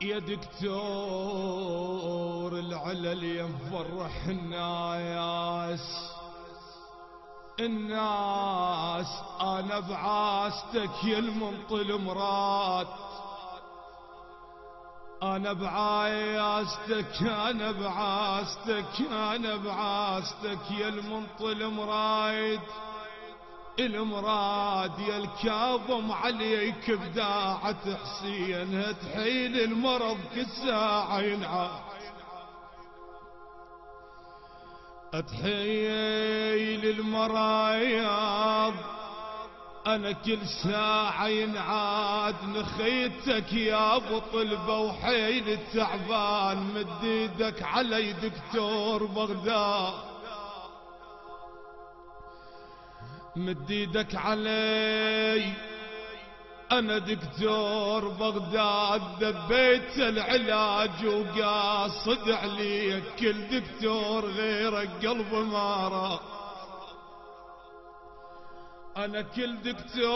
يا دكتور العلل يا مفرح الناس انا بعاستك يا المنطل مراد، انا بعاستك يا المنطل مراد، المراد يا الكاظم عليك بداعة حسين، تحيل المرض كل ساعة ينعاد، اتحيل المرايض انا كل ساعة ينعاد، نخيتك يا ابو طلبة وحيل التعبان، مد ايدك علي دكتور بغداد، مد ايدك علي انا دكتور بغداد، دبيت العلاج وقاصد عليك كل دكتور غيرك قلب ما راح، انا كل دكتور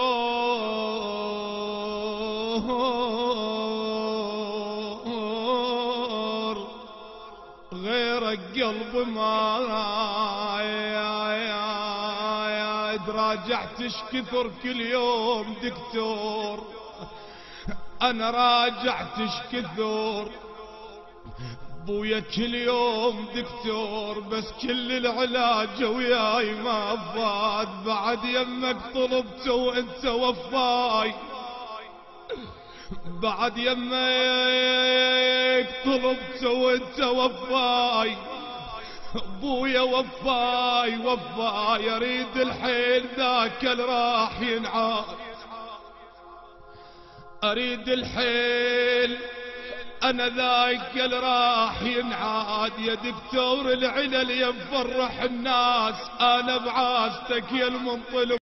غيرك قلب ما راجعتش كثر كل يوم دكتور، انا راجعتش كثر بويا كل يوم دكتور، بس كل العلاج وياي ما فاد، بعد يمك طلبت وانت وفاي، بعد يمك طلبت وانت وفاي، بويا وفاي اريد الحيل ذاك راح ينعاد، اريد الحيل انا ذاك راح ينعاد، يا دكتور العلل يا مفرح الناس انا بعاستك يا المنطل